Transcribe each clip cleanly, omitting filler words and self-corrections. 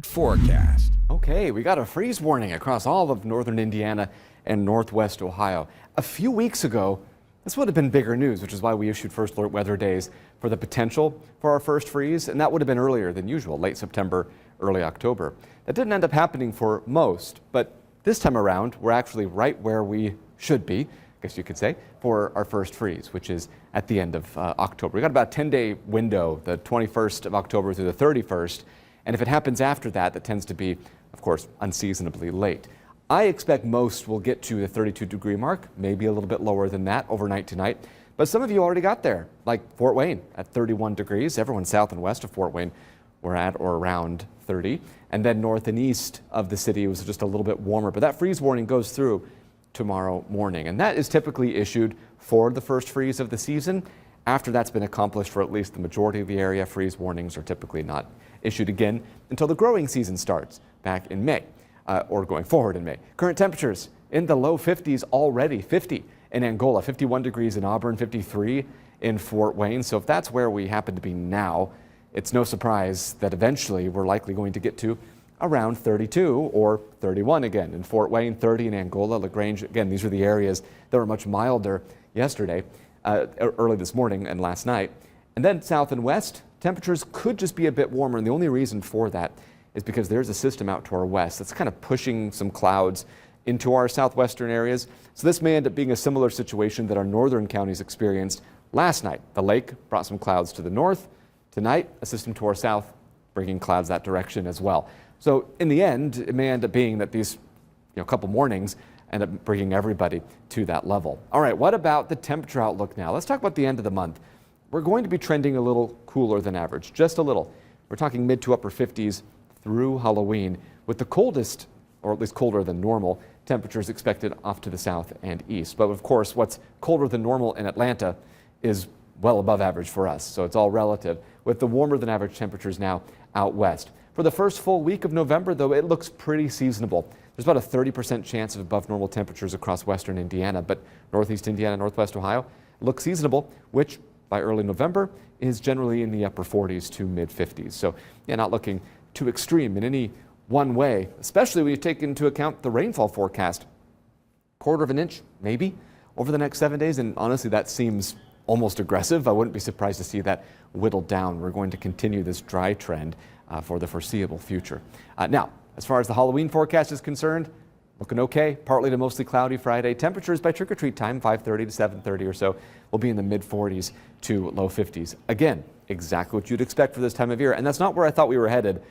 Forecast. Okay, we got a freeze warning across all of northern Indiana and northwest Ohio. A few weeks ago, this would have been bigger news, which is why we issued first alert weather days for the potential for our first freeze, and that would have been earlier than usual, late September, early October. That didn't end up happening for most, but this time around, we're actually right where we should be, I guess you could say, for our first freeze, which is at the end of October. We got about a 10-day window, the 21st of October through the 31st. And if it happens after that, that tends to be, of course, unseasonably late. I expect most will get to the 32-degree mark, maybe a little bit lower than that overnight tonight. But some of you already got there, like Fort Wayne at 31 degrees. Everyone south and west of Fort Wayne were at or around 30. And then north and east of the city was just a little bit warmer. But that freeze warning goes through tomorrow morning. And that is typically issued for the first freeze of the season. After that's been accomplished for at least the majority of the area, freeze warnings are typically not issued again until the growing season starts back in May, or going forward in May. Current temperatures in the low 50s already, 50 in Angola, 51 degrees in Auburn, 53 in Fort Wayne. So if that's where we happen to be now, it's no surprise that eventually we're likely going to get to around 32 or 31 again. In Fort Wayne, 30 in Angola, LaGrange. Again, these are the areas that were much milder yesterday, early this morning and last night. And then south and west, temperatures could just be a bit warmer. And the only reason for that is because there's a system out to our west that's kind of pushing some clouds into our southwestern areas. So this may end up being a similar situation that our northern counties experienced last night. The lake brought some clouds to the north. Tonight, a system to our south bringing clouds that direction as well. So in the end, it may end up being that these couple mornings end up bringing everybody to that level. All right, what about the temperature outlook now? Let's talk about the end of the month. We're going to be trending a little cooler than average, just a little. We're talking mid to upper 50s through Halloween, with the coldest, or at least colder than normal, temperatures expected off to the south and east. But of course, what's colder than normal in Atlanta is well above average for us, so it's all relative, with the warmer than average temperatures now out west. For the first full week of November, though, it looks pretty seasonable. There's about a 30% chance of above normal temperatures across western Indiana, but northeast Indiana, northwest Ohio looks seasonable, which by early November is generally in the upper 40s to mid 50s. So yeah, not looking too extreme in any one way, especially when you take into account the rainfall forecast. Quarter of an inch, maybe, over the next 7 days. And honestly, that seems almost aggressive. I wouldn't be surprised to see that whittled down. We're going to continue this dry trend for the foreseeable future. Now, as far as the Halloween forecast is concerned, looking okay. Partly to mostly cloudy Friday. Temperatures by trick-or-treat time, 5:30 to 7:30 or so, will be in the mid-40s to low 50s. Again, exactly what you'd expect for this time of year. And that's not where I thought we were headed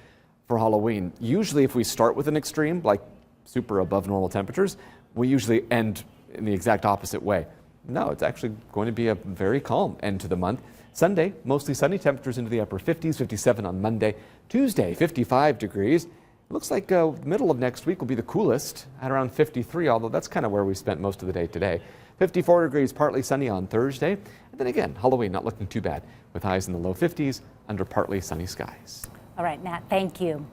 for Halloween. Usually if we start with an extreme, like super above normal temperatures, we usually end in the exact opposite way. No, it's actually going to be a very calm end to the month. Sunday, mostly sunny, temperatures into the upper 50s, 57 on Monday. Tuesday, 55 degrees. Looks like the middle of next week will be the coolest at around 53, although that's kind of where we spent most of the day today. 54 degrees, partly sunny on Thursday. And then again, Halloween not looking too bad with highs in the low 50s under partly sunny skies. All right, Matt, thank you.